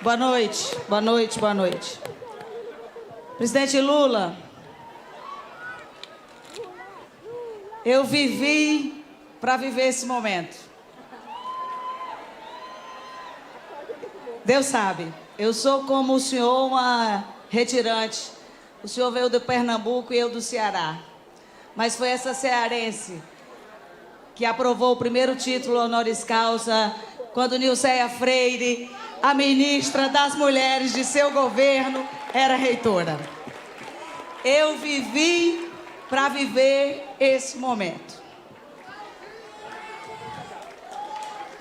Boa noite, boa noite, boa noite. Presidente Lula, eu vivi para viver esse momento. Deus sabe, eu sou como o senhor, uma retirante. O senhor veio do Pernambuco e eu do Ceará. Mas foi essa cearense que aprovou o primeiro título honoris causa quando Nilceia Freire, a ministra das Mulheres de seu governo, era reitora. Eu vivi para viver esse momento.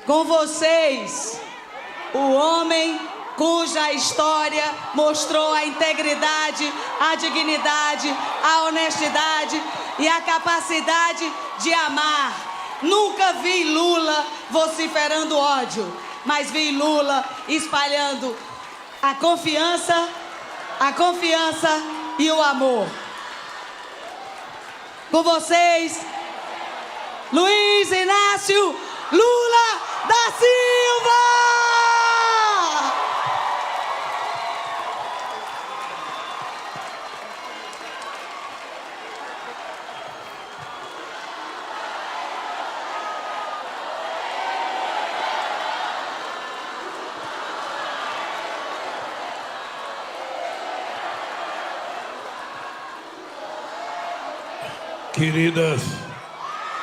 Com vocês, o homem cuja história mostrou a integridade, a dignidade, a honestidade e a capacidade de amar. Nunca vi Lula vociferando ódio, mas vi Lula espalhando a confiança e o amor. Com vocês, Luiz Inácio Lula da Silva! Queridas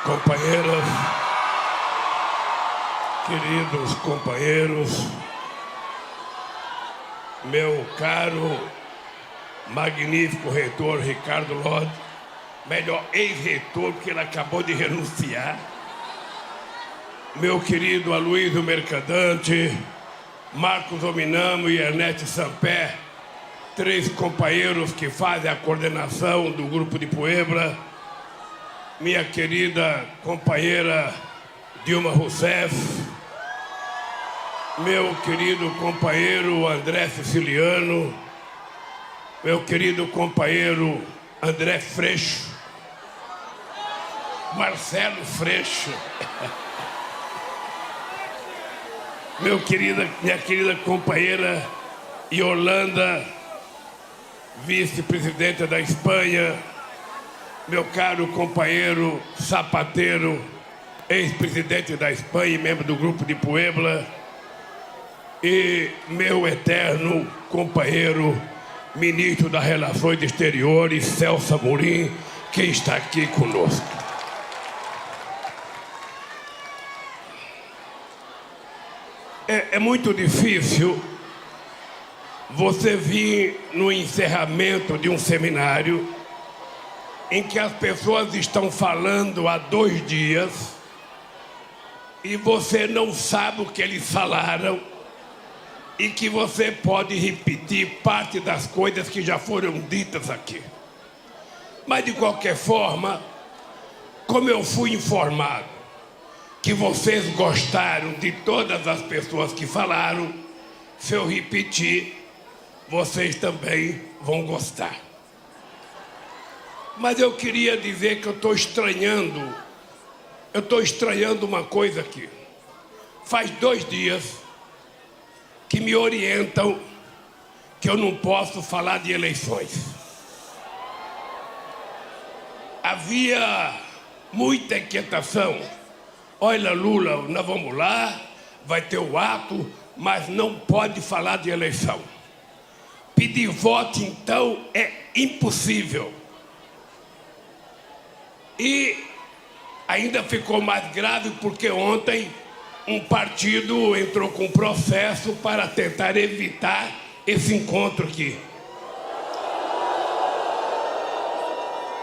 companheiras, queridos companheiros, meu caro, magnífico reitor Ricardo Lodge, melhor ex-reitor, porque ele acabou de renunciar, meu querido Aloysio Mercadante, Marcos Ominamo e Ernest Sampé, três companheiros que fazem a coordenação do Grupo de Puebla, minha querida companheira Dilma Rousseff, meu querido companheiro André Siciliano, meu querido companheiro André Freixo, Marcelo Freixo, minha querida companheira Yolanda, vice-presidenta da Espanha, meu caro companheiro Zapatero, ex-presidente da Espanha e membro do Grupo de Puebla, e meu eterno companheiro, ministro das Relações Exteriores, Celso Amorim, que está aqui conosco. É muito difícil você vir no encerramento de um seminário em que as pessoas estão falando há 2 dias e você não sabe o que eles falaram e que você pode repetir parte das coisas que já foram ditas aqui. Mas, de qualquer forma, como eu fui informado que vocês gostaram de todas as pessoas que falaram, se eu repetir, vocês também vão gostar. Mas eu queria dizer que eu estou estranhando uma coisa aqui. Faz 2 dias que me orientam que eu não posso falar de eleições. Havia muita inquietação. Olha, Lula, nós vamos lá, vai ter o ato, mas não pode falar de eleição. Pedir voto, então, é impossível. E ainda ficou mais grave porque ontem um partido entrou com um processo para tentar evitar esse encontro aqui.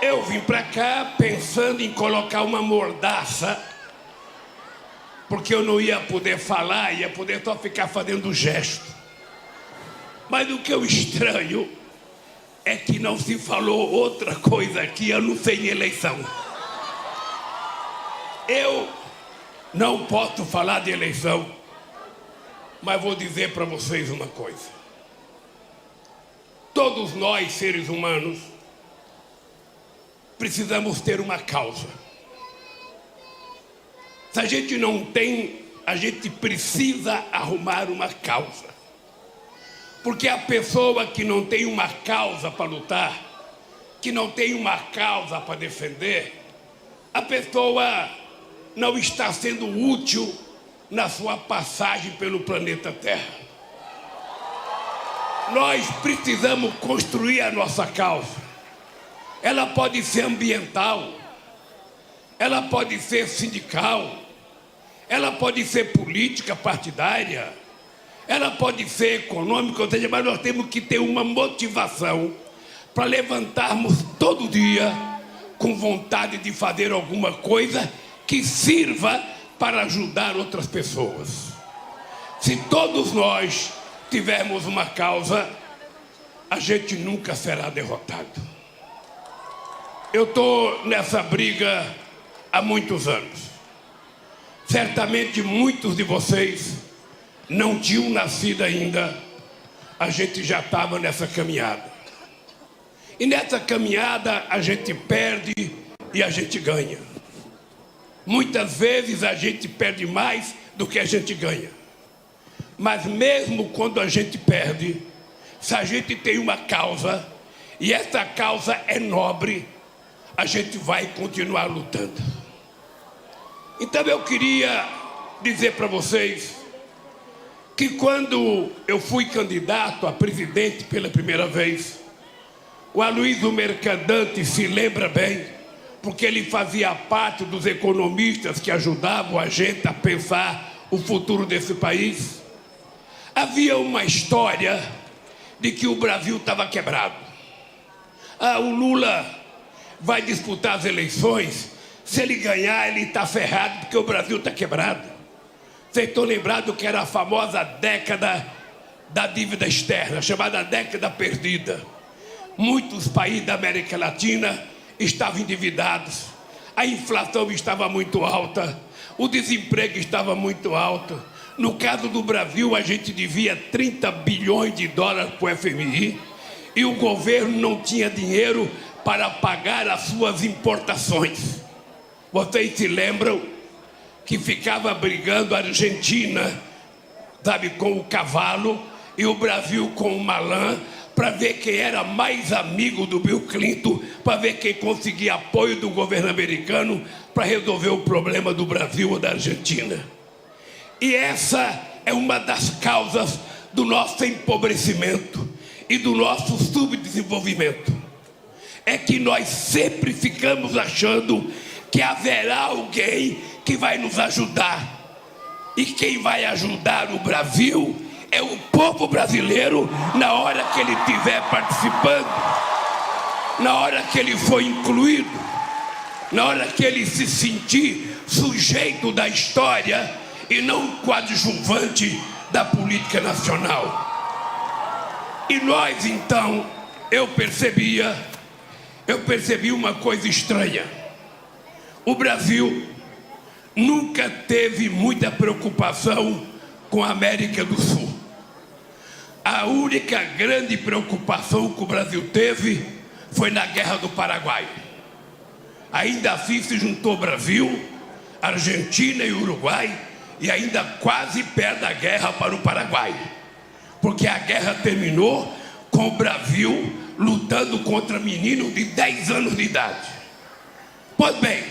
Eu vim para cá pensando em colocar uma mordaça, porque eu não ia poder falar, ia poder só ficar fazendo gesto. Mas o que eu estranho é que não se falou outra coisa aqui, a não ser em eleição. Eu não posso falar de eleição, mas vou dizer para vocês uma coisa. Todos nós, seres humanos, precisamos ter uma causa. Se a gente não tem, a gente precisa arrumar uma causa. Porque a pessoa que não tem uma causa para lutar, que não tem uma causa para defender, a pessoa não está sendo útil na sua passagem pelo planeta Terra. Nós precisamos construir a nossa causa. Ela pode ser ambiental, ela pode ser sindical, ela pode ser política partidária, ela pode ser econômica, ou seja, mas nós temos que ter uma motivação para levantarmos todo dia com vontade de fazer alguma coisa que sirva para ajudar outras pessoas. Se todos nós tivermos uma causa, a gente nunca será derrotado. Eu estou nessa briga há muitos anos. Certamente muitos de vocês não tinham nascido ainda, a gente já estava nessa caminhada. E nessa caminhada a gente perde e a gente ganha. Muitas vezes a gente perde mais do que a gente ganha. Mas mesmo quando a gente perde, se a gente tem uma causa, e essa causa é nobre, a gente vai continuar lutando. Então eu queria dizer para vocês que quando eu fui candidato a presidente pela primeira vez, o Aloysio Mercadante se lembra bem, porque ele fazia parte dos economistas que ajudavam a gente a pensar o futuro desse país. Havia uma história de que o Brasil estava quebrado. O Lula vai disputar as eleições, se ele ganhar ele está ferrado porque o Brasil está quebrado. Vocês estão lembrados que era a famosa década da dívida externa, chamada década perdida. Muitos países da América Latina estavam endividados, a inflação estava muito alta, o desemprego estava muito alto. No caso do Brasil, a gente devia 30 bilhões de dólares para o FMI e o governo não tinha dinheiro para pagar as suas importações. Vocês se lembram que ficava brigando a Argentina, sabe, com o cavalo e o Brasil com o malã, para ver quem era mais amigo do Bill Clinton, para ver quem conseguia apoio do governo americano para resolver o problema do Brasil ou da Argentina. E essa é uma das causas do nosso empobrecimento e do nosso subdesenvolvimento. É que nós sempre ficamos achando que haverá alguém que vai nos ajudar. E quem vai ajudar o Brasil é o povo brasileiro na hora que ele estiver participando, na hora que ele for incluído, na hora que ele se sentir sujeito da história e não coadjuvante da política nacional. E nós então, eu percebi uma coisa estranha. O Brasil nunca teve muita preocupação com a América do Sul. A única grande preocupação que o Brasil teve foi na Guerra do Paraguai. Ainda assim se juntou Brasil, Argentina e Uruguai, e ainda quase perde a guerra para o Paraguai. Porque a guerra terminou com o Brasil lutando contra meninos de 10 anos de idade. Pois bem,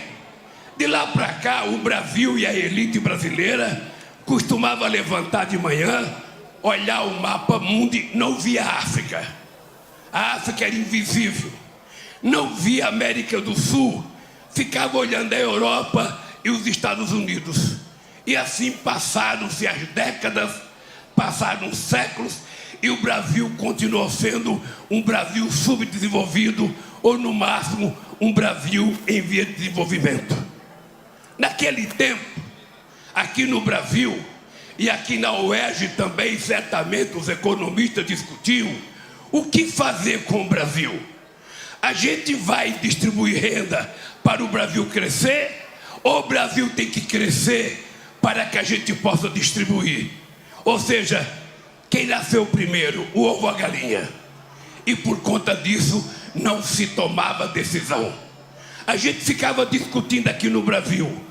de lá para cá, o Brasil e a elite brasileira costumava levantar de manhã, olhar o mapa mundo e não via a África. A África era invisível. Não via a América do Sul, ficava olhando a Europa e os Estados Unidos. E assim passaram-se as décadas, passaram séculos, e o Brasil continuou sendo um Brasil subdesenvolvido, ou no máximo, um Brasil em via de desenvolvimento. Naquele tempo, aqui no Brasil, e aqui na UERJ também, certamente os economistas discutiam o que fazer com o Brasil. A gente vai distribuir renda para o Brasil crescer, ou o Brasil tem que crescer para que a gente possa distribuir? Ou seja, quem nasceu primeiro, o ovo ou a galinha? E por conta disso, não se tomava decisão. A gente ficava discutindo aqui no Brasil.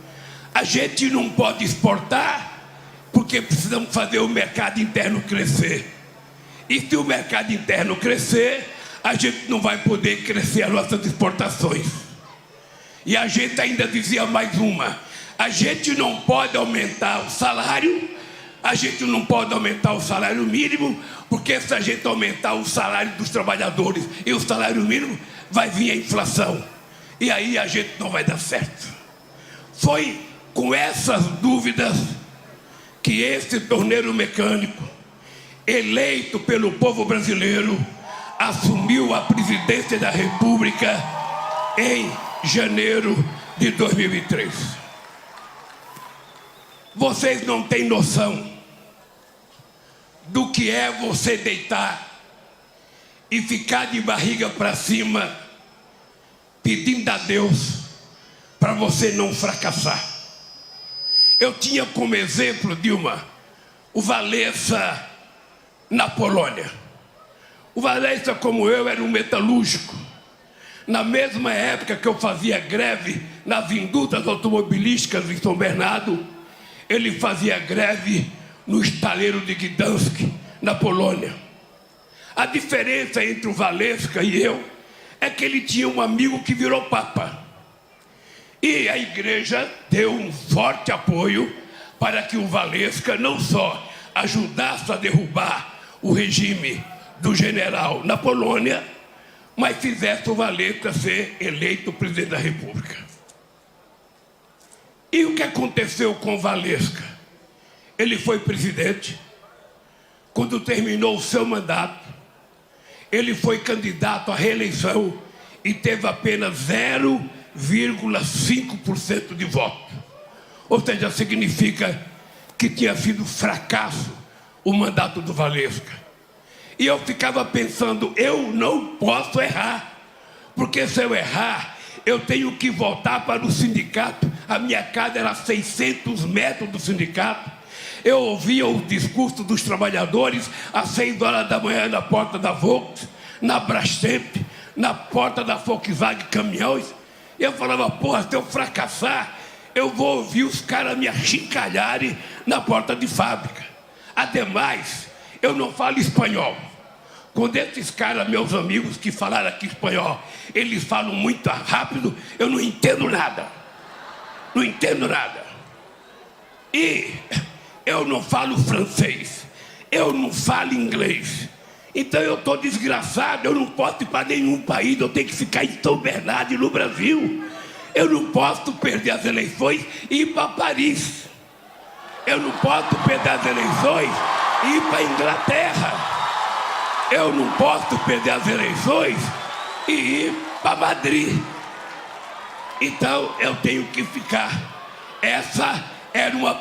A gente não pode exportar porque precisamos fazer o mercado interno crescer. E se o mercado interno crescer, a gente não vai poder crescer as nossas exportações. E a gente ainda dizia mais uma: a gente não pode aumentar o salário, a gente não pode aumentar o salário mínimo, porque se a gente aumentar o salário dos trabalhadores e o salário mínimo, vai vir a inflação. E aí a gente não vai dar certo. Foi com essas dúvidas que esse torneiro mecânico, eleito pelo povo brasileiro, assumiu a presidência da República em janeiro de 2003. Vocês não têm noção do que é você deitar e ficar de barriga para cima pedindo a Deus para você não fracassar. Eu tinha como exemplo, Dilma, o Walesa na Polônia. O Walesa, como eu, era um metalúrgico. Na mesma época que eu fazia greve nas indústrias automobilísticas em São Bernardo, ele fazia greve no estaleiro de Gdansk, na Polônia. A diferença entre o Walesa e eu é que ele tinha um amigo que virou papa. E a igreja deu um forte apoio para que o Walesa não só ajudasse a derrubar o regime do general na Polônia, mas fizesse o Walesa ser eleito presidente da República. E o que aconteceu com o Walesa? Ele foi presidente. Quando terminou o seu mandato, ele foi candidato à reeleição e teve apenas 0,5% de voto. Ou seja, significa que tinha sido fracasso o mandato do Walesa. E eu ficava pensando, eu não posso errar, porque se eu errar, eu tenho que voltar para o sindicato. A minha casa era a 600 metros do sindicato. Eu ouvia o discurso dos trabalhadores às 6 horas da manhã na porta da Volks, na Brastemp, na porta da Volkswagen Caminhões. E eu falava, porra, se eu fracassar, eu vou ouvir os caras me achincalharem na porta de fábrica. Ademais, eu não falo espanhol. Quando esses caras, meus amigos que falaram aqui espanhol, eles falam muito rápido, eu não entendo nada. Não entendo nada. E eu não falo francês, eu não falo inglês. Então eu estou desgraçado, eu não posso ir para nenhum país, eu tenho que ficar em São Bernardo, no Brasil. Eu não posso perder as eleições e ir para Paris. Eu não posso perder as eleições e ir para a Inglaterra. Eu não posso perder as eleições e ir para Madrid. Então eu tenho que ficar. Essa era uma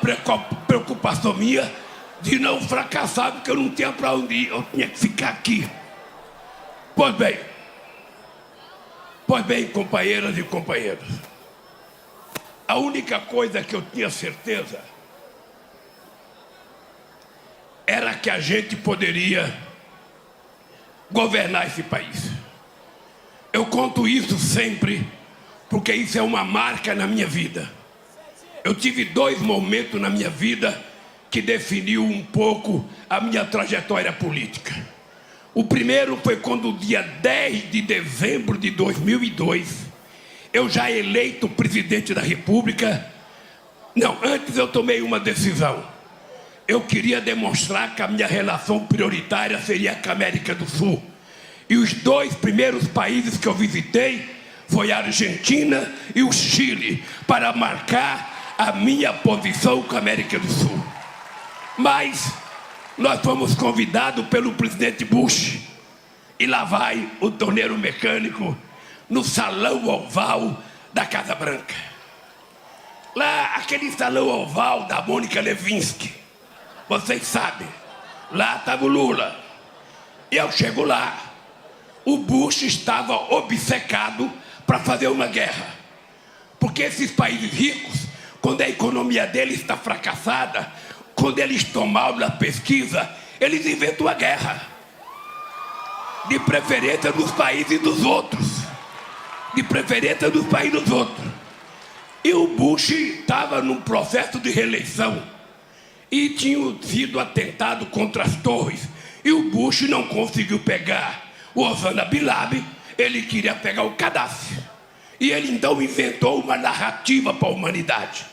preocupação minha de não fracassar, porque eu não tinha para onde ir, eu tinha que ficar aqui. Pois bem, companheiras e companheiros, a única coisa que eu tinha certeza era que a gente poderia governar esse país. Eu conto isso sempre, porque isso é uma marca na minha vida. Eu tive 2 momentos na minha vida que definiu um pouco a minha trajetória política. O primeiro foi quando, no dia 10 de dezembro de 2002, eu já eleito presidente da República. Não, antes eu tomei uma decisão. Eu queria demonstrar que a minha relação prioritária seria com a América do Sul. E os 2 primeiros países que eu visitei foi a Argentina e o Chile, para marcar a minha posição com a América do Sul. Mas nós fomos convidados pelo presidente Bush, e lá vai o torneiro mecânico no salão oval da Casa Branca. Lá, aquele salão oval da Mônica Lewinsky, vocês sabem, lá estava o Lula. E eu chego lá, o Bush estava obcecado para fazer uma guerra. Porque esses países ricos, quando a economia deles está fracassada, quando eles estão mal na pesquisa, eles inventam a guerra. De preferência dos países dos outros. De preferência dos países dos outros. E o Bush estava num processo de reeleição. E tinha sido atentado contra as torres. E o Bush não conseguiu pegar o Osama Bin Laden, ele queria pegar o Gaddafi. E ele então inventou uma narrativa para a humanidade.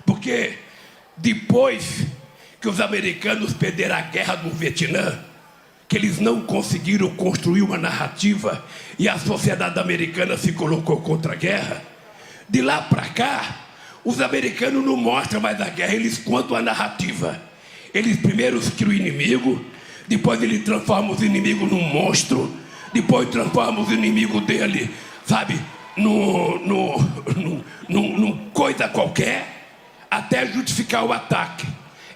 Porque depois que os americanos perderam a guerra do Vietnã, que eles não conseguiram construir uma narrativa e a sociedade americana se colocou contra a guerra, de lá para cá, os americanos não mostram mais a guerra, eles contam a narrativa. Eles primeiro criam o inimigo, depois eles transformam os inimigos num monstro, depois transformam os inimigos dele, sabe, num coisa qualquer, até justificar o ataque.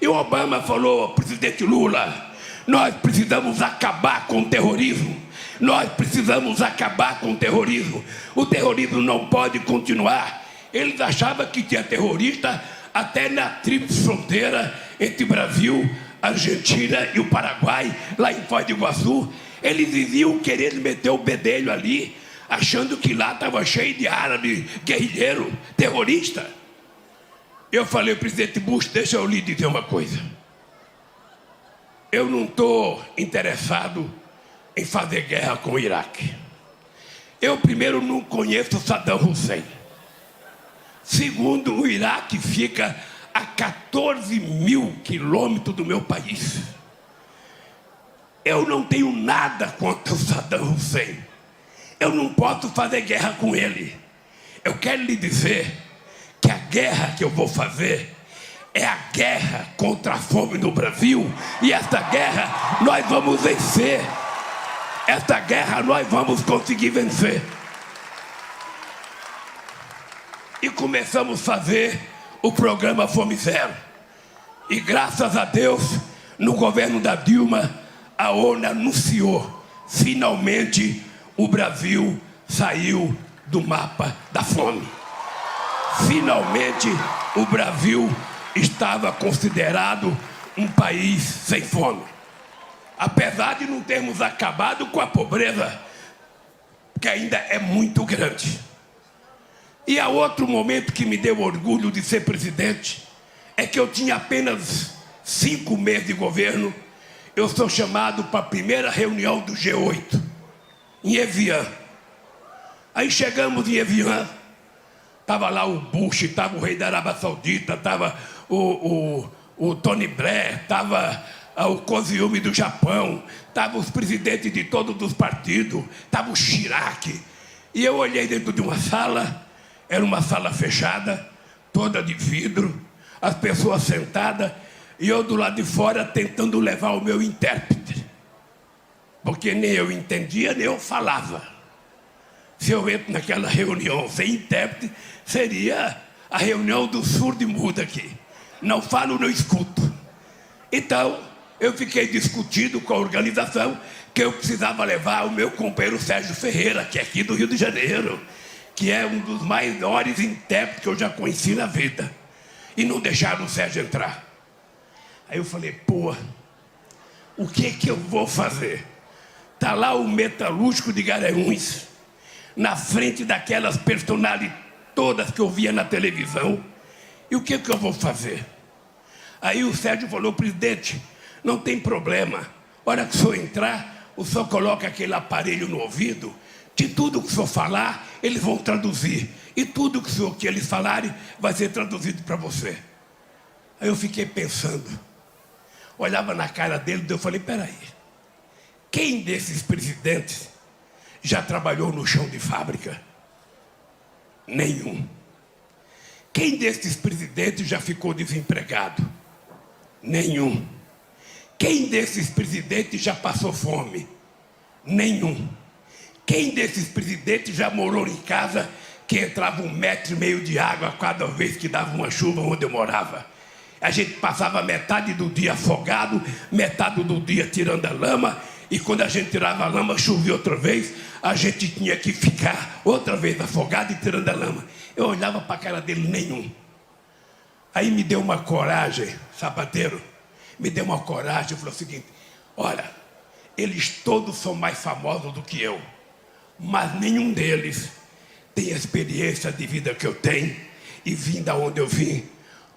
E o Obama falou, presidente Lula, nós precisamos acabar com o terrorismo. Nós precisamos acabar com o terrorismo. O terrorismo não pode continuar. Eles achavam que tinha terrorista até na tríplice fronteira entre Brasil, Argentina e o Paraguai, lá em Foz do Iguaçu. Eles viviam querendo meter o bedelho ali, achando que lá estava cheio de árabe, guerrilheiro, terrorista. Eu falei, presidente Bush, deixa eu lhe dizer uma coisa. Eu não estou interessado em fazer guerra com o Iraque. Eu, primeiro, não conheço Saddam Hussein. Segundo, o Iraque fica a 14 mil quilômetros do meu país. Eu não tenho nada contra o Saddam Hussein. Eu não posso fazer guerra com ele. Eu quero lhe dizer que a guerra que eu vou fazer é a guerra contra a fome no Brasil. E essa guerra nós vamos vencer. Essa guerra nós vamos conseguir vencer. E começamos a fazer o programa Fome Zero. E graças a Deus, no governo da Dilma, a ONU anunciou, finalmente o Brasil saiu do mapa da fome. Finalmente o Brasil estava considerado um país sem fome. Apesar de não termos acabado com a pobreza, que ainda é muito grande. E há outro momento que me deu orgulho de ser presidente, é que eu tinha apenas 5 meses de governo, eu sou chamado para a primeira reunião do G8, em Evian. Aí chegamos em Evian, estava lá o Bush, estava o rei da Arábia Saudita, estava o Tony Blair, estava o Koizumi do Japão, estavam os presidentes de todos os partidos, estava o Chirac. E eu olhei dentro de uma sala, era uma sala fechada, toda de vidro, as pessoas sentadas, e eu do lado de fora tentando levar o meu intérprete. Porque nem eu entendia, nem eu falava. Se eu entro naquela reunião sem intérprete, seria a reunião do surdo e mudo aqui. Não falo, não escuto. Então, eu fiquei discutindo com a organização que eu precisava levar o meu companheiro Sérgio Ferreira, que é aqui do Rio de Janeiro, que é um dos maiores intérpretes que eu já conheci na vida. E não deixaram o Sérgio entrar. Aí eu falei, pô, o que eu vou fazer? Está lá o metalúrgico de Garanhuns, na frente daquelas personalidades todas que eu via na televisão. E o que eu vou fazer? Aí o Sérgio falou, presidente, não tem problema. A hora que o senhor entrar, o senhor coloca aquele aparelho no ouvido, de tudo que o senhor falar, eles vão traduzir. E tudo que eles falarem vai ser traduzido para você. Aí eu fiquei pensando, olhava na cara dele e eu falei, peraí, quem desses presidentes já trabalhou no chão de fábrica? Nenhum. Quem desses presidentes já ficou desempregado? Nenhum. Quem desses presidentes já passou fome? Nenhum. Quem desses presidentes já morou em casa que entrava 1,5 metro de água cada vez que dava uma chuva onde eu morava? A gente passava metade do dia afogado, metade do dia tirando a lama, e quando a gente tirava a lama, chovia outra vez, a gente tinha que ficar outra vez afogado e tirando a lama. Eu olhava para a cara dele, nenhum. Aí me deu uma coragem, sapateiro, me deu uma coragem, eu falei o seguinte, olha, eles todos são mais famosos do que eu, mas nenhum deles tem a experiência de vida que eu tenho e vim da onde eu vim,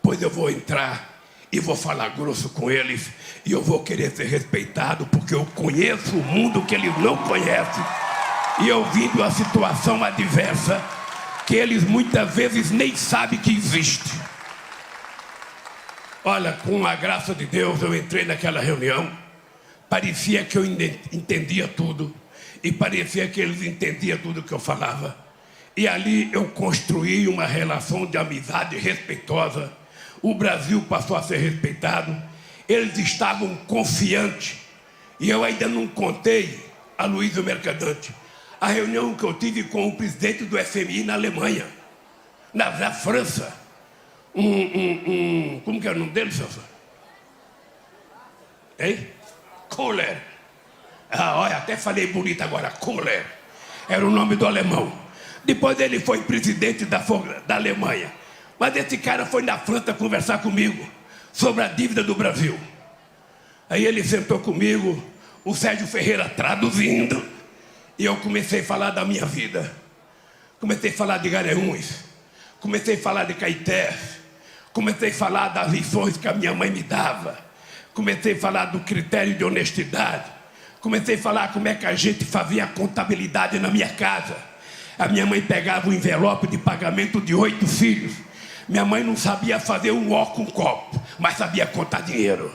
pois eu vou entrar e vou falar grosso com eles, e eu vou querer ser respeitado, porque eu conheço o mundo que eles não conhecem, e eu vim de uma situação adversa, que eles muitas vezes nem sabem que existe. Olha, com a graça de Deus, eu entrei naquela reunião, parecia que eu entendia tudo, e parecia que eles entendiam tudo que eu falava. E ali eu construí uma relação de amizade respeitosa. O Brasil passou a ser respeitado. Eles estavam confiantes. E eu ainda não contei a Luísio Mercadante a reunião que eu tive com o presidente do FMI na Alemanha, na França. Como que é o nome dele, Celso? Hein? Kohler. Olha, até falei bonito agora, Kohler. Era o nome do alemão. Depois ele foi presidente da Alemanha. Mas esse cara foi na França conversar comigo sobre a dívida do Brasil. Aí ele sentou comigo, o Sérgio Ferreira traduzindo, e eu comecei a falar da minha vida. Comecei a falar de Garanhuns, comecei a falar de Caetés, comecei a falar das lições que a minha mãe me dava, comecei a falar do critério de honestidade, comecei a falar como é que a gente fazia a contabilidade na minha casa. A minha mãe pegava um envelope de pagamento de 8 filhos. Minha mãe não sabia fazer um ó com um copo, mas sabia contar dinheiro.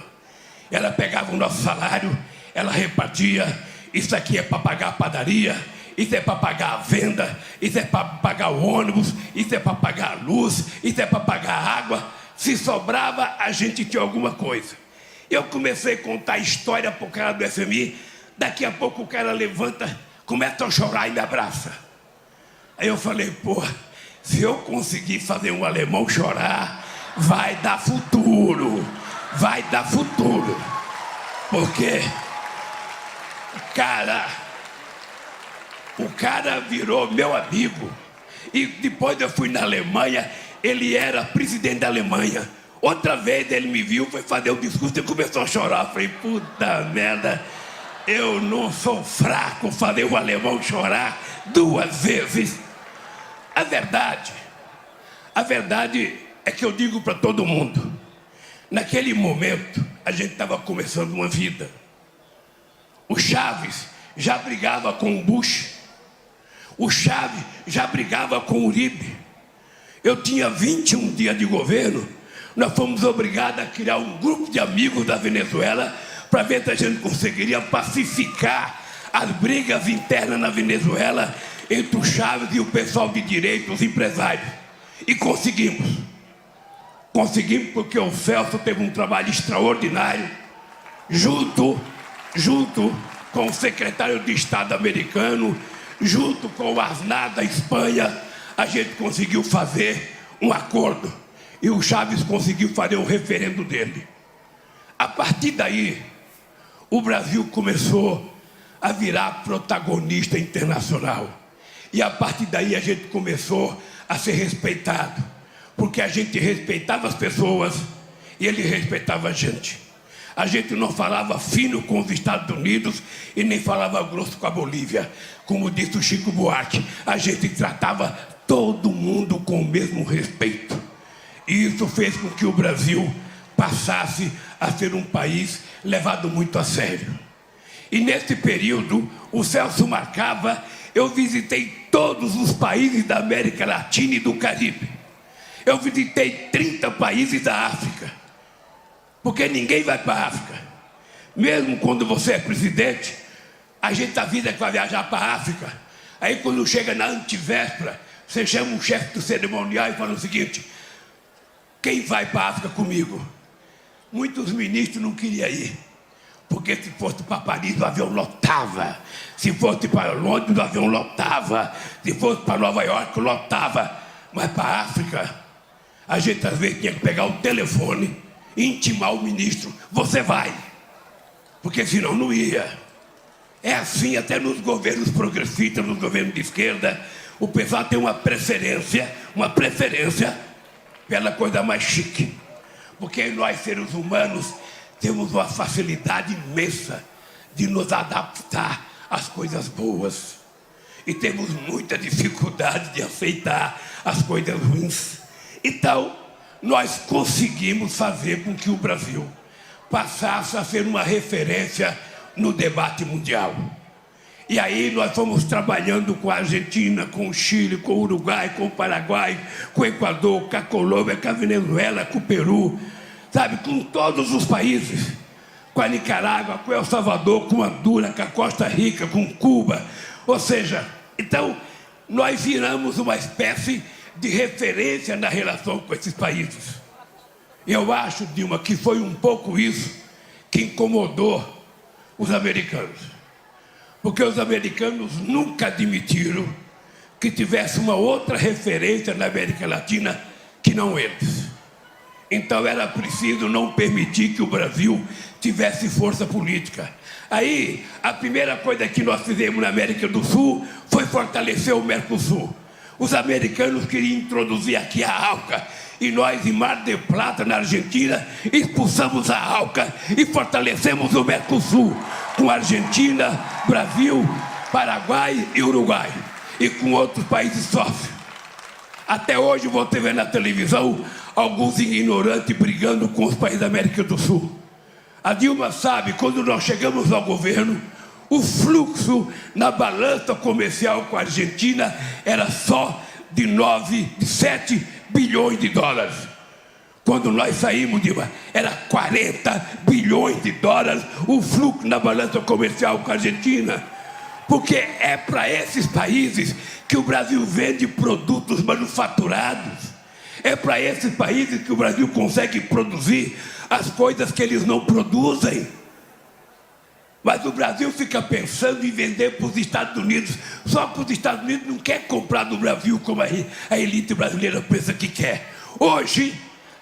Ela pegava o nosso salário, ela repartia. Isso aqui é para pagar a padaria, isso é para pagar a venda, isso é para pagar o ônibus, isso é para pagar a luz, isso é para pagar a água. Se sobrava, a gente tinha alguma coisa. Eu comecei a contar a história para o cara do FMI. Daqui a pouco o cara levanta, começa a chorar e me abraça. Aí eu falei, pô, se eu conseguir fazer um alemão chorar, vai dar futuro. Vai dar futuro. Porque o cara virou meu amigo. E depois eu fui na Alemanha, ele era presidente da Alemanha. Outra vez ele me viu, foi fazer o discurso e começou a chorar. Eu falei, puta merda, eu não sou fraco fazer o alemão chorar 2 vezes. A verdade é que eu digo para todo mundo, naquele momento a gente estava começando uma vida. O Chaves já brigava com o Bush, o Chaves já brigava com o Uribe. Eu tinha 21 dias de governo, nós fomos obrigados a criar um grupo de amigos da Venezuela para ver se a gente conseguiria pacificar as brigas internas na Venezuela entre o Chaves e o pessoal de direita, os empresários. E conseguimos. Conseguimos porque o Celso teve um trabalho extraordinário, junto com o secretário de Estado americano, junto com o Aznar da Espanha, a gente conseguiu fazer um acordo. E o Chaves conseguiu fazer o referendo dele. A partir daí, o Brasil começou a virar protagonista internacional. E a partir daí a gente começou a ser respeitado. Porque a gente respeitava as pessoas e ele respeitava a gente. A gente não falava fino com os Estados Unidos e nem falava grosso com a Bolívia. Como disse o Chico Buarque, a gente tratava todo mundo com o mesmo respeito. E isso fez com que o Brasil passasse a ser um país levado muito a sério. E nesse período, o Celso marcava, eu visitei todos os países da América Latina e do Caribe. Eu visitei 30 países da África. Porque ninguém vai para a África. Mesmo quando você é presidente, a gente avisa que vai viajar para a África. Aí quando chega na antevéspera, você chama o chefe do cerimonial e fala o seguinte: quem vai para a África comigo? Muitos ministros não queriam ir. Porque se fosse para Paris, o avião lotava. Se fosse para Londres, o avião lotava. Se fosse para Nova York, lotava. Mas para a África, a gente às vezes tinha que pegar o telefone e intimar o ministro: você vai. Porque senão não ia. É assim até nos governos progressistas, nos governos de esquerda. O pessoal tem uma preferência pela coisa mais chique. Porque nós, seres humanos, temos uma facilidade imensa de nos adaptar às coisas boas. E temos muita dificuldade de aceitar as coisas ruins. Então, nós conseguimos fazer com que o Brasil passasse a ser uma referência no debate mundial. E aí nós fomos trabalhando com a Argentina, com o Chile, com o Uruguai, com o Paraguai, com o Equador, com a Colômbia, com a Venezuela, com o Peru, sabe, com todos os países, com a Nicarágua, com El Salvador, com Honduras, com a Costa Rica, com Cuba. Ou seja, então nós viramos uma espécie de referência na relação com esses países. Eu acho, Dilma, que foi um pouco isso que incomodou os americanos. Porque os americanos nunca admitiram que tivesse uma outra referência na América Latina que não eles. Então era preciso não permitir que o Brasil tivesse força política. Aí, a primeira coisa que nós fizemos na América do Sul foi fortalecer o Mercosul. Os americanos queriam introduzir aqui a ALCA, e nós, em Mar del Plata, na Argentina, expulsamos a ALCA e fortalecemos o Mercosul, com a Argentina, Brasil, Paraguai e Uruguai, e com outros países sócios. Até hoje você vê na televisão alguns ignorantes brigando com os países da América do Sul. A Dilma sabe, quando nós chegamos ao governo, o fluxo na balança comercial com a Argentina era só de 7 bilhões de dólares. Quando nós saímos, Dilma, era 40 bilhões de dólares o fluxo na balança comercial com a Argentina. Porque é para esses países que o Brasil vende produtos manufaturados. É para esses países que o Brasil consegue produzir as coisas que eles não produzem. Mas o Brasil fica pensando em vender para os Estados Unidos. Só que os Estados Unidos não querem comprar do Brasil como a elite brasileira pensa que quer. Hoje,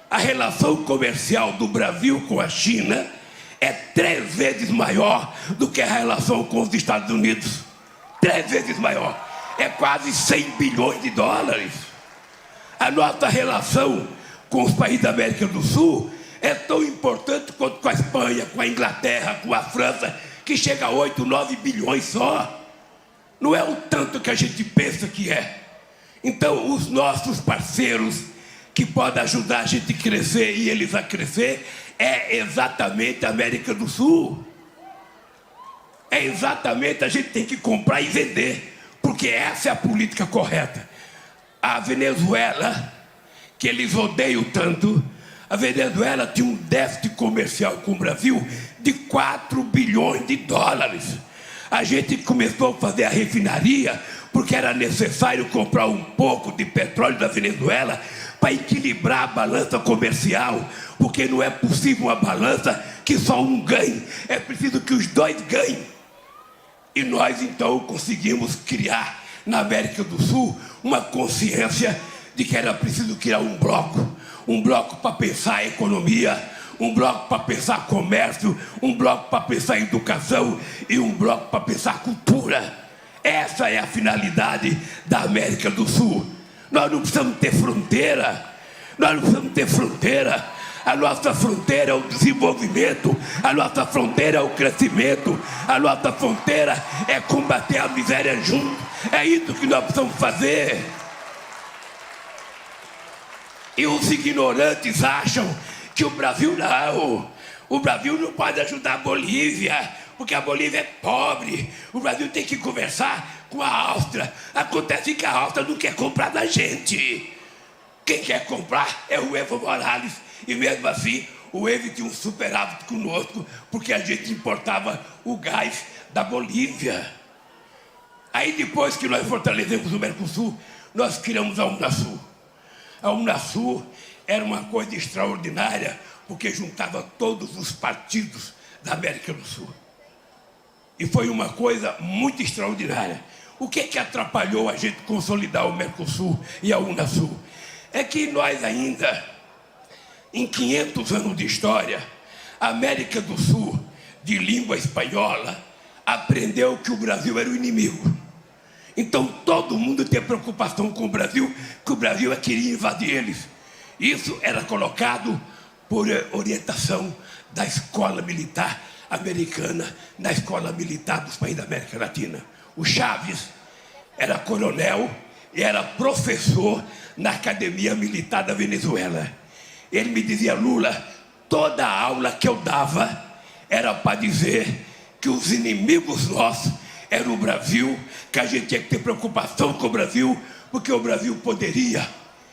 a relação comercial do Brasil com a China é 3 vezes maior do que a relação com os Estados Unidos. 3 vezes maior. É quase 100 bilhões de dólares. A nossa relação com os países da América do Sul é tão importante quanto com a Espanha, com a Inglaterra, com a França, que chega a 8, 9 bilhões só. Não é o tanto que a gente pensa que é. Então, os nossos parceiros que podem ajudar a gente a crescer e eles a crescer é exatamente a América do Sul. É exatamente, a gente tem que comprar e vender, porque essa é a política correta. A Venezuela, que eles odeiam tanto, a Venezuela tinha um déficit comercial com o Brasil de 4 bilhões de dólares. A gente começou a fazer a refinaria porque era necessário comprar um pouco de petróleo da Venezuela para equilibrar a balança comercial, porque não é possível uma balança que só um ganhe, é preciso que os dois ganhem. E nós então conseguimos criar na América do Sul uma consciência de que era preciso criar um bloco para pensar a economia, um bloco para pensar comércio, um bloco para pensar educação e um bloco para pensar cultura. Essa é a finalidade da América do Sul. Nós não precisamos ter fronteira. Nós não precisamos ter fronteira. A nossa fronteira é o desenvolvimento. A nossa fronteira é o crescimento. A nossa fronteira é combater a miséria junto. É isso que nós precisamos fazer. E os ignorantes acham que o Brasil não pode ajudar a Bolívia, porque a Bolívia é pobre. O Brasil tem que conversar com a Áustria. Acontece que a Áustria não quer comprar da gente. Quem quer comprar é o Evo Morales. E mesmo assim, o Evo tinha um superávit conosco, porque a gente importava o gás da Bolívia. Aí depois que nós fortalecemos o Mercosul, nós criamos a Unasul. A Unasul era uma coisa extraordinária, porque juntava todos os partidos da América do Sul. E foi uma coisa muito extraordinária. O que atrapalhou a gente consolidar o Mercosul e a Unasul? É que nós ainda, em 500 anos de história, a América do Sul, de língua espanhola, aprendeu que o Brasil era o inimigo. Então todo mundo tem preocupação com o Brasil, que o Brasil queria invadir eles. Isso era colocado por orientação da escola militar americana, na escola militar dos países da América Latina. O Chaves era coronel e era professor na Academia Militar da Venezuela. Ele me dizia: Lula, toda a aula que eu dava era para dizer que os inimigos nossos eram o Brasil, que a gente tinha que ter preocupação com o Brasil, porque o Brasil poderia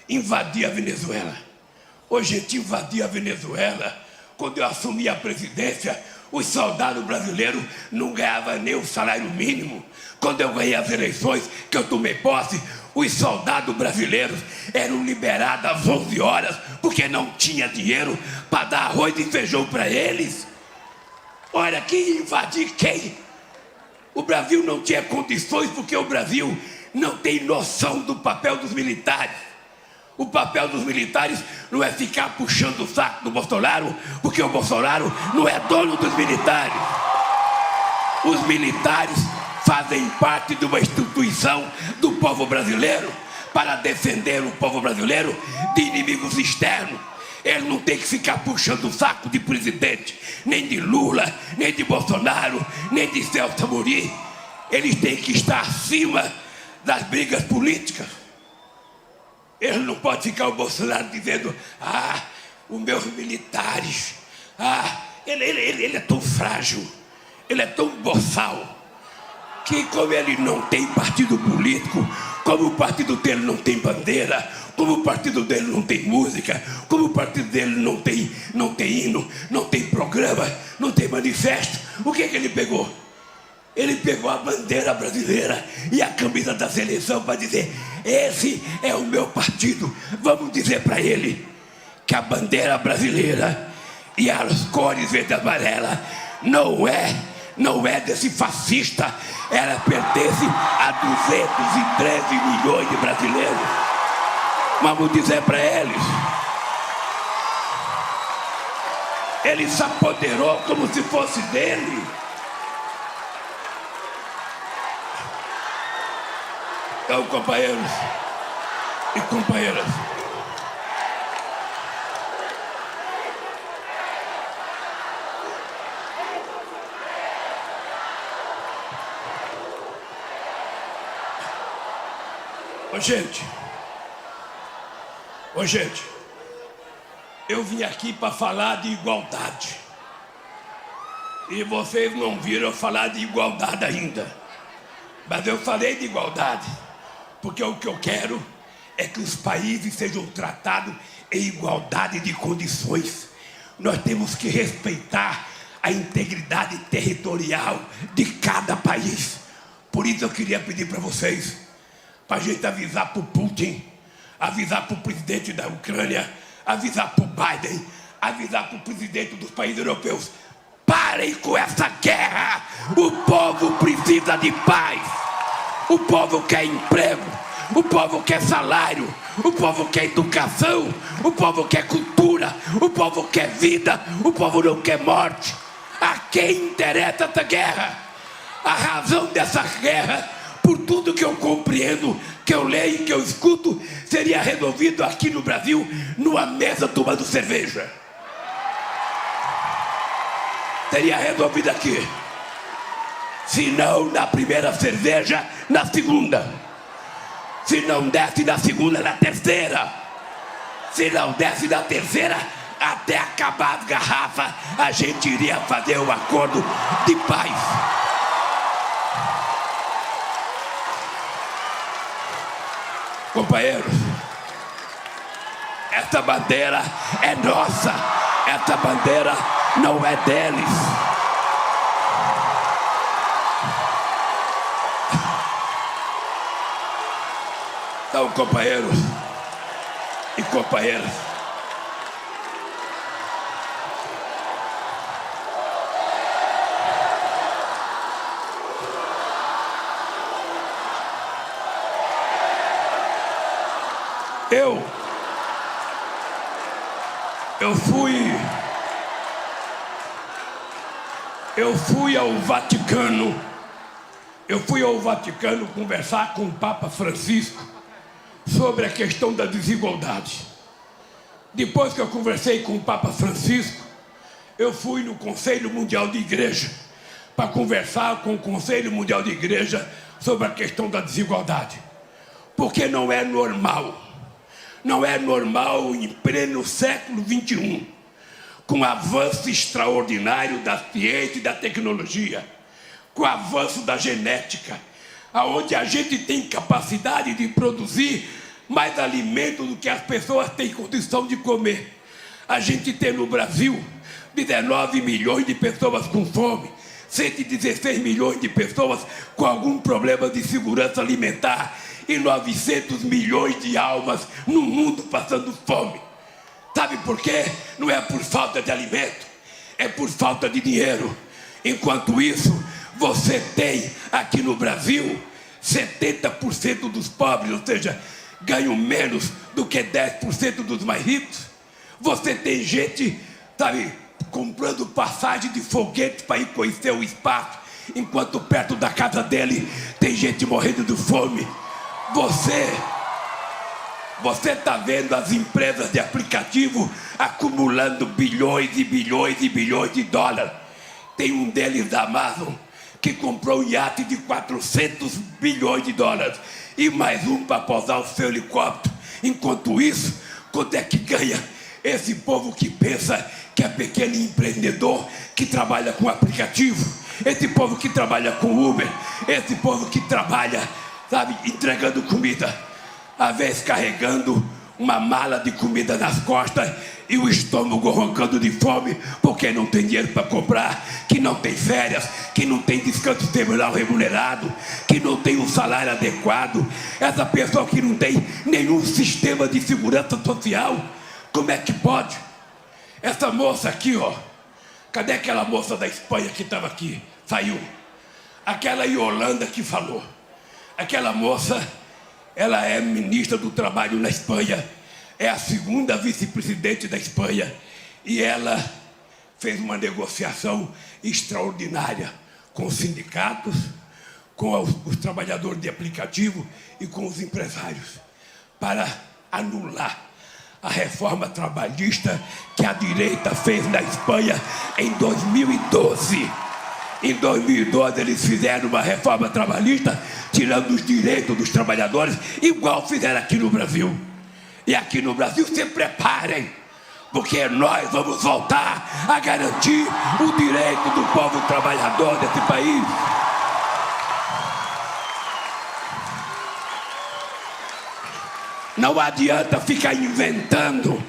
invadir a Venezuela. Hoje a gente invadia a Venezuela. Quando eu assumi a presidência, os soldados brasileiros não ganhavam nem o salário mínimo. Quando eu ganhei as eleições, que eu tomei posse, os soldados brasileiros eram liberados às 11 horas, porque não tinha dinheiro para dar arroz e feijão para eles. Olha, quem invadir quem? O Brasil não tinha condições, porque o Brasil não tem noção do papel dos militares. O papel dos militares não é ficar puxando o saco do Bolsonaro, porque o Bolsonaro não é dono dos militares. Os militares fazem parte de uma instituição do povo brasileiro para defender o povo brasileiro de inimigos externos. Ele não tem que ficar puxando o saco de presidente, nem de Lula, nem de Bolsonaro, nem de Celso Amorim. Eles têm que estar acima das brigas políticas. Ele não pode ficar o Bolsonaro dizendo: ah, os meus militares, ele é tão frágil, ele é tão boçal, que como ele não tem partido político, como o partido dele não tem bandeira, como o partido dele não tem música, como o partido dele não tem hino, não tem programa, não tem manifesto, o que ele pegou? Ele pegou a bandeira brasileira e a camisa da seleção para dizer: esse é o meu partido. Vamos dizer para ele que a bandeira brasileira e as cores verde e amarela não é desse fascista. Ela pertence a 213 milhões de brasileiros. Vamos dizer para eles. Ele se apoderou como se fosse dele. Então, companheiros e companheiras, Ô gente, eu vim aqui para falar de igualdade. E vocês não viram eu falar de igualdade ainda. Mas eu falei de igualdade, porque o que eu quero é que os países sejam tratados em igualdade de condições. Nós temos que respeitar a integridade territorial de cada país. Por isso eu queria pedir para vocês, para a gente avisar para o Putin, avisar para o presidente da Ucrânia, avisar para o Biden, avisar para o presidente dos países europeus: parem com essa guerra! O povo precisa de paz! O povo quer emprego, o povo quer salário, o povo quer educação, o povo quer cultura, o povo quer vida, o povo não quer morte. A quem interessa essa guerra? A razão dessa guerra, por tudo que eu compreendo, que eu leio e que eu escuto, seria resolvido aqui no Brasil, numa mesa tomando cerveja. Seria resolvido aqui. Se não na primeira cerveja, na segunda. Se não desce na segunda, na terceira. Se não desce na terceira, até acabar as garrafas, a gente iria fazer um acordo de paz. Companheiros, essa bandeira é nossa. Essa bandeira não é deles. Então, companheiros e companheiras, eu fui ao Vaticano. Eu fui ao Vaticano conversar com o Papa Francisco sobre a questão da desigualdade. Depois que eu conversei com o Papa Francisco, eu fui no Conselho Mundial de Igreja para conversar com o Conselho Mundial de Igreja sobre a questão da desigualdade. Porque não é normal não é normal em pleno século XXI, com o avanço extraordinário da ciência e da tecnologia, com o avanço da genética, onde a gente tem capacidade de produzir mais alimento do que as pessoas têm condição de comer. A gente tem no Brasil 19 milhões de pessoas com fome, 116 milhões de pessoas com algum problema de segurança alimentar e 900 milhões de almas no mundo passando fome. Sabe por quê? Não é por falta de alimento, é por falta de dinheiro. Enquanto isso, você tem aqui no Brasil 70% dos pobres, ou seja, ganham menos do que 10% dos mais ricos. Você tem gente, sabe, comprando passagem de foguete para ir conhecer o espaço, enquanto perto da casa dele tem gente morrendo de fome. Você está vendo as empresas de aplicativo acumulando bilhões e bilhões e bilhões de dólares. Tem um deles da Amazon que comprou um iate de 400 bilhões de dólares e mais um para pousar o seu helicóptero. Enquanto isso, quanto é que ganha esse povo que pensa que é pequeno empreendedor, que trabalha com aplicativo, esse povo que trabalha com Uber, esse povo que trabalha, sabe, entregando comida, às vezes carregando uma mala de comida nas costas e o estômago roncando de fome porque não tem dinheiro para comprar, que não tem férias, que não tem descanso semanal remunerado, que não tem um salário adequado. Essa pessoa que não tem nenhum sistema de segurança social, como é que pode? Essa moça aqui, ó, cadê aquela moça da Espanha que estava aqui? Saiu. Aquela Yolanda que falou. Aquela moça, ela é ministra do Trabalho na Espanha, é a segunda vice-presidente da Espanha, e ela fez uma negociação extraordinária com os sindicatos, com os trabalhadores de aplicativo e com os empresários, para anular a reforma trabalhista que a direita fez na Espanha em 2012. Em 2012 eles fizeram uma reforma trabalhista tirando os direitos dos trabalhadores, igual fizeram aqui no Brasil. E aqui no Brasil se preparem, porque nós vamos voltar a garantir o direito do povo trabalhador desse país. Não adianta ficar inventando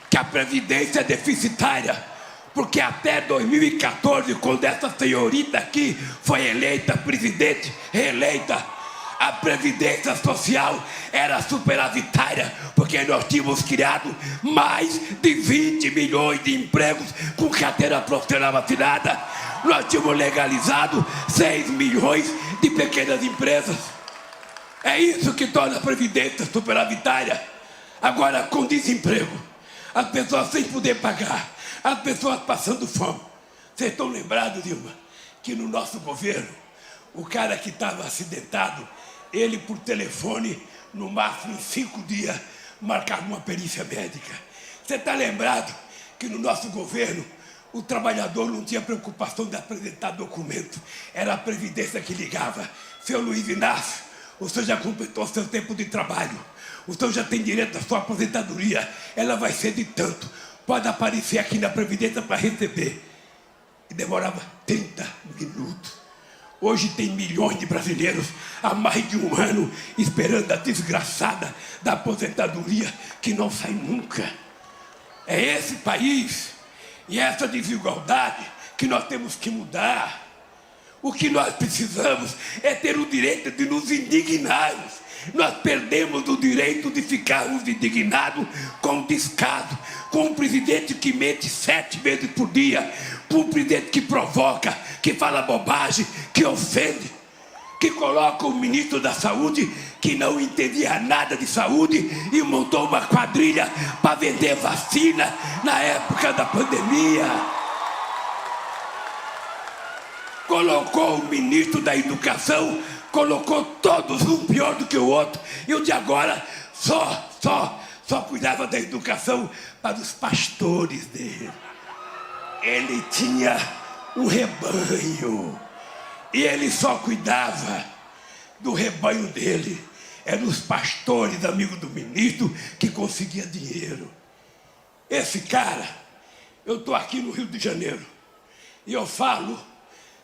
que a Previdência é deficitária, porque até 2014, quando essa senhorita aqui foi eleita presidente, reeleita, a Previdência Social era superavitária, porque nós tínhamos criado mais de 20 milhões de empregos com carteira profissional assinada. Nós tínhamos legalizado 6 milhões de pequenas empresas. É isso que torna a Previdência superavitária. Agora, com desemprego, as pessoas sem poder pagar, as pessoas passando fome. Vocês estão lembrados, Dilma, que no nosso governo, o cara que estava acidentado, ele por telefone, no máximo em 5 dias, marcava uma perícia médica. Você está lembrado que no nosso governo, o trabalhador não tinha preocupação de apresentar documento, era a Previdência que ligava. Seu Luiz Inácio, o senhor já completou seu tempo de trabalho, o senhor já tem direito à sua aposentadoria, ela vai ser de tanto, pode aparecer aqui na Previdência para receber. E demorava 30 minutos. Hoje tem milhões de brasileiros há mais de um ano esperando a desgraçada da aposentadoria que não sai nunca. É esse país e essa desigualdade que nós temos que mudar. O que nós precisamos é ter o direito de nos indignarmos. Nós perdemos o direito de ficarmos indignados com o descaso, com um presidente que mente 7 vezes por dia, com um presidente que provoca, que fala bobagem, que ofende, que coloca o ministro da Saúde, que não entendia nada de saúde, e montou uma quadrilha para vender vacina na época da pandemia. Colocou o ministro da Educação, colocou todos um pior do que o outro, e o de agora só cuidava da educação para os pastores dele. Ele tinha um rebanho, e ele só cuidava do rebanho dele. eram os pastores, amigos do ministro, que conseguiam dinheiro. Esse cara, eu estou aqui no Rio de Janeiro, e eu falo,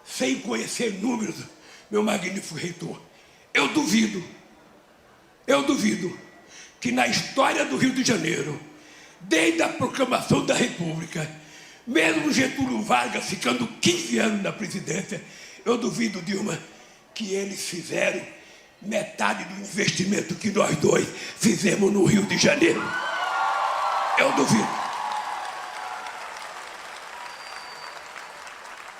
sem conhecer números, meu magnífico reitor, eu duvido que na história do Rio de Janeiro, desde a proclamação da República, mesmo Getúlio Vargas ficando 15 anos na presidência, eu duvido, Dilma, que eles fizeram metade do investimento que nós dois fizemos no Rio de Janeiro. Eu duvido.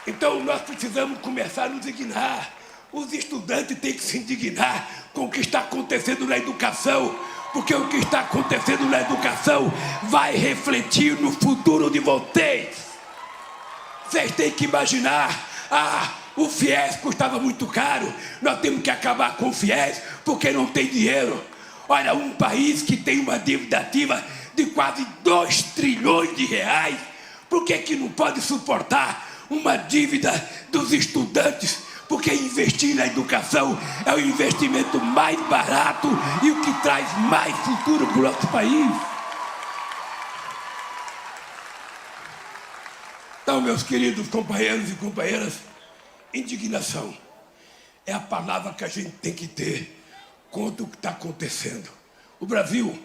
Então nós precisamos começar a nos indignar. Os estudantes têm que se indignar com o que está acontecendo na educação, porque o que está acontecendo na educação vai refletir no futuro de vocês. Vocês têm que imaginar, o FIES custava muito caro, nós temos que acabar com o FIES porque não tem dinheiro. Olha, um país que tem uma dívida ativa de quase 2 trilhões de reais, por que não pode suportar uma dívida dos estudantes? Porque investir na educação é o investimento mais barato e o que traz mais futuro para o nosso país. Então, meus queridos companheiros e companheiras, indignação é a palavra que a gente tem que ter contra o que está acontecendo. O Brasil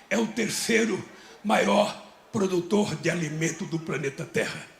é o 3º maior produtor de alimento do planeta Terra.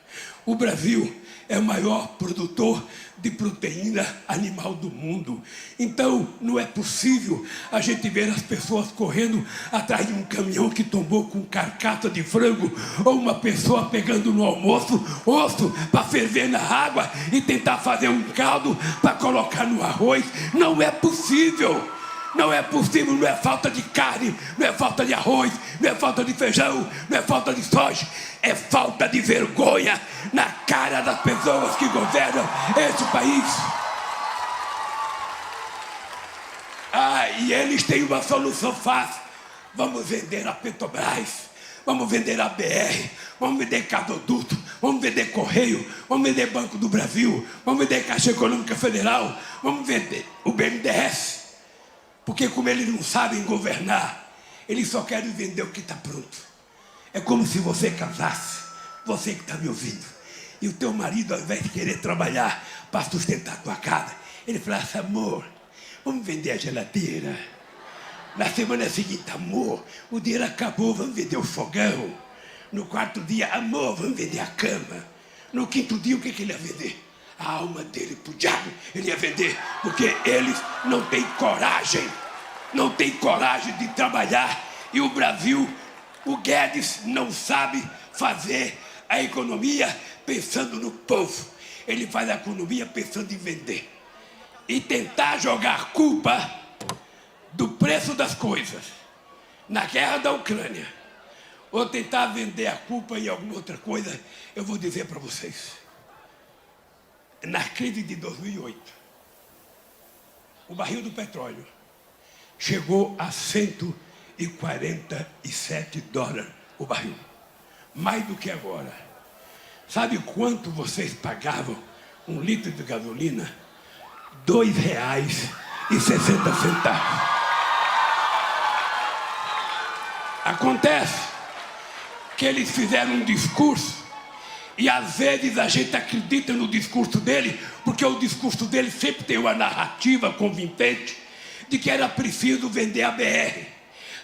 O Brasil é o maior produtor de proteína animal do mundo. Então, não é possível a gente ver as pessoas correndo atrás de um caminhão que tombou com carcaça de frango, ou uma pessoa pegando no almoço osso para ferver na água e tentar fazer um caldo para colocar no arroz. Não é possível. Não é possível, não é falta de carne, não é falta de arroz, não é falta de feijão, não é falta de soja, é falta de vergonha na cara das pessoas que governam esse país. E eles têm uma solução fácil. Vamos vender a Petrobras, vamos vender a BR, vamos vender gasoduto, vamos vender Correio, vamos vender Banco do Brasil, vamos vender Caixa Econômica Federal, vamos vender o BNDES. Porque como eles não sabem governar, eles só querem vender o que está pronto. É como se você casasse, você que está me ouvindo, e o teu marido, ao invés de querer trabalhar para sustentar a tua casa, ele falasse: amor, vamos vender a geladeira. Na semana seguinte: amor, o dinheiro acabou, vamos vender o fogão. No 4º dia: amor, vamos vender a cama. No 5º dia, o que ele ia vender? A alma dele pro diabo ele ia vender, porque eles não têm coragem de trabalhar. E o Brasil, o Guedes não sabe fazer a economia pensando no povo, ele faz a economia pensando em vender e tentar jogar a culpa do preço das coisas na guerra da Ucrânia, ou tentar vender a culpa em alguma outra coisa. Eu vou dizer para vocês, na crise de 2008, o barril do petróleo chegou a 147 dólares o barril. Mais do que agora. Sabe quanto vocês pagavam um litro de gasolina? R$ 2,60. Acontece que eles fizeram um discurso, e às vezes a gente acredita no discurso dele, porque o discurso dele sempre tem uma narrativa convincente de que era preciso vender a BR.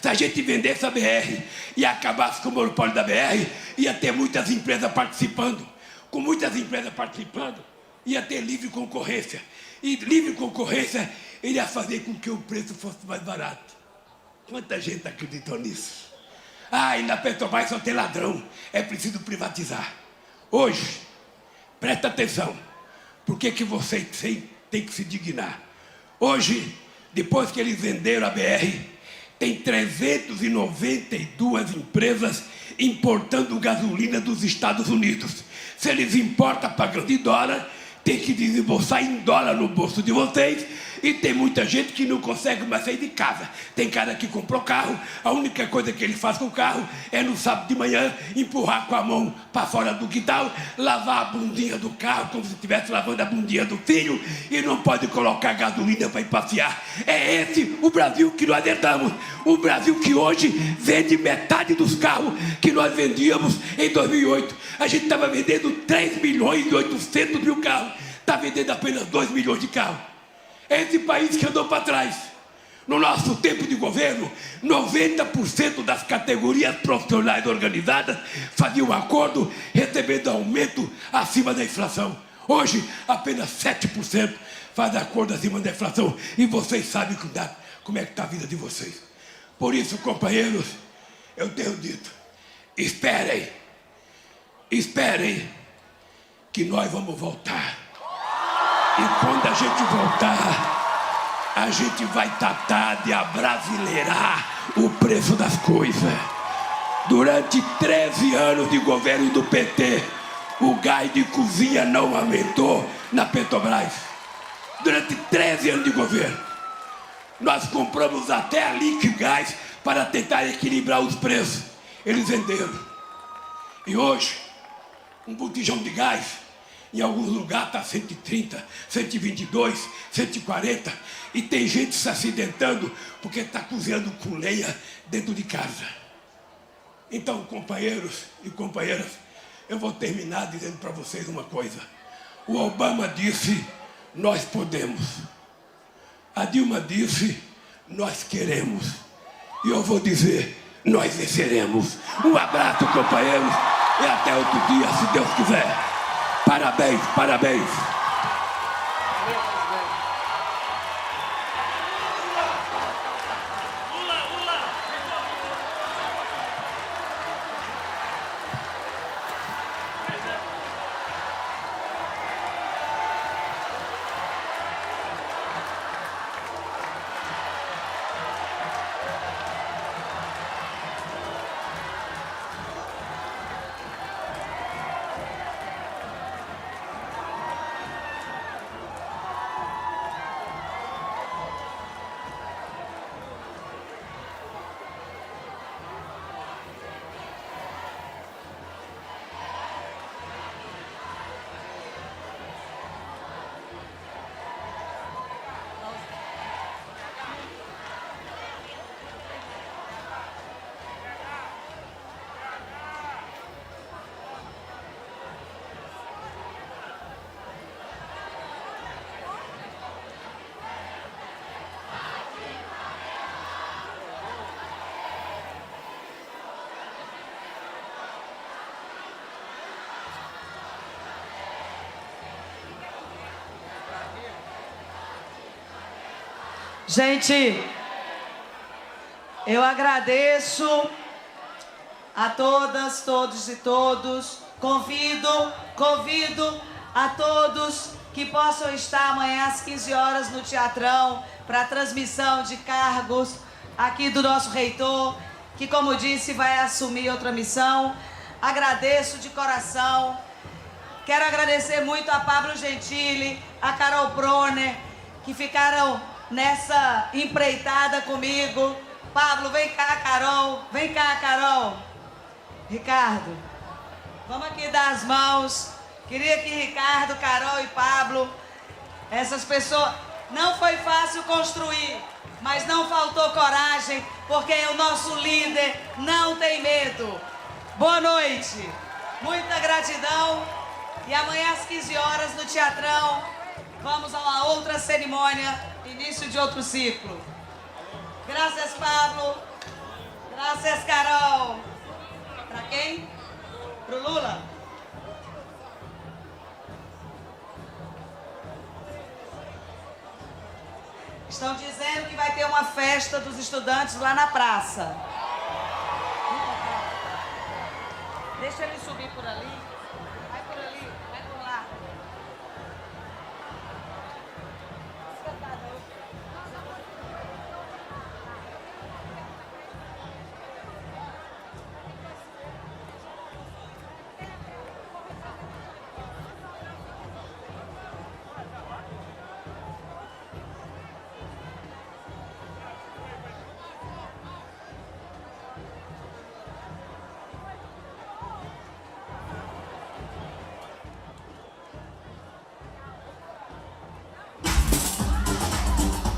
Se a gente vendesse a BR e acabasse com o monopólio da BR, ia ter muitas empresas participando. Com muitas empresas participando, ia ter livre concorrência. E livre concorrência iria fazer com que o preço fosse mais barato. Quanta gente acreditou nisso? E na Petrobras só tem ladrão, é preciso privatizar. Hoje, presta atenção, por que vocês têm que se dignar? Hoje, depois que eles venderam a BR, tem 392 empresas importando gasolina dos Estados Unidos. Se eles importam pagando em dólar, ter que desembolsar em dólar no bolso de vocês. E tem muita gente que não consegue mais sair de casa. Tem cara que comprou carro, a única coisa que ele faz com o carro é no sábado de manhã empurrar com a mão para fora do quintal, lavar a bundinha do carro como se estivesse lavando a bundinha do filho e não pode colocar gasolina para ir passear. É esse o Brasil que nós herdamos. O Brasil que hoje vende metade dos carros que nós vendíamos em 2008. A gente estava vendendo 3 milhões e 800 mil carros. Está vendendo apenas 2 milhões de carros. É esse país que andou para trás. No nosso tempo de governo, 90% das categorias profissionais organizadas faziam acordo recebendo aumento acima da inflação. Hoje, apenas 7% faz acordo acima da inflação. E vocês sabem como é que está a vida de vocês. Por isso, companheiros, eu tenho dito, esperem, que nós vamos voltar. E quando a gente voltar, a gente vai tratar de abrasileirar o preço das coisas. Durante 13 anos de governo do PT, o gás de cozinha não aumentou na Petrobras. Durante 13 anos de governo, nós compramos até a Liquigás para tentar equilibrar os preços. Eles venderam. E hoje, um botijão de gás em alguns lugares está 130, 122, 140 e tem gente se acidentando porque está cozinhando com lenha dentro de casa. Então, companheiros e companheiras, eu vou terminar dizendo para vocês uma coisa. O Obama disse, nós podemos. A Dilma disse, nós queremos. E eu vou dizer, nós venceremos. Um abraço, companheiros, e até outro dia, se Deus quiser. Parabéns, parabéns. Gente, eu agradeço a todas, todos e todos. Convido a todos que possam estar amanhã às 15 horas no Teatrão para a transmissão de cargos aqui do nosso reitor, que, como disse, vai assumir outra missão. Agradeço de coração. Quero agradecer muito a Pablo Gentili, a Carol Proner, que ficaram nessa empreitada comigo. Pablo, vem cá, Carol. Vem cá, Carol. Ricardo, vamos aqui dar as mãos. Queria que Ricardo, Carol e Pablo, essas pessoas... Não foi fácil construir, mas não faltou coragem, porque o nosso líder não tem medo. Boa noite. Muita gratidão. E amanhã às 15 horas no Teatrão, vamos a uma outra cerimônia, início de outro ciclo. Graças, Pablo. Graças, Carol. Para quem? Pro Lula? Estão dizendo que vai ter uma festa dos estudantes lá na praça. Deixa ele subir por ali. Vai por ali, vai por lá.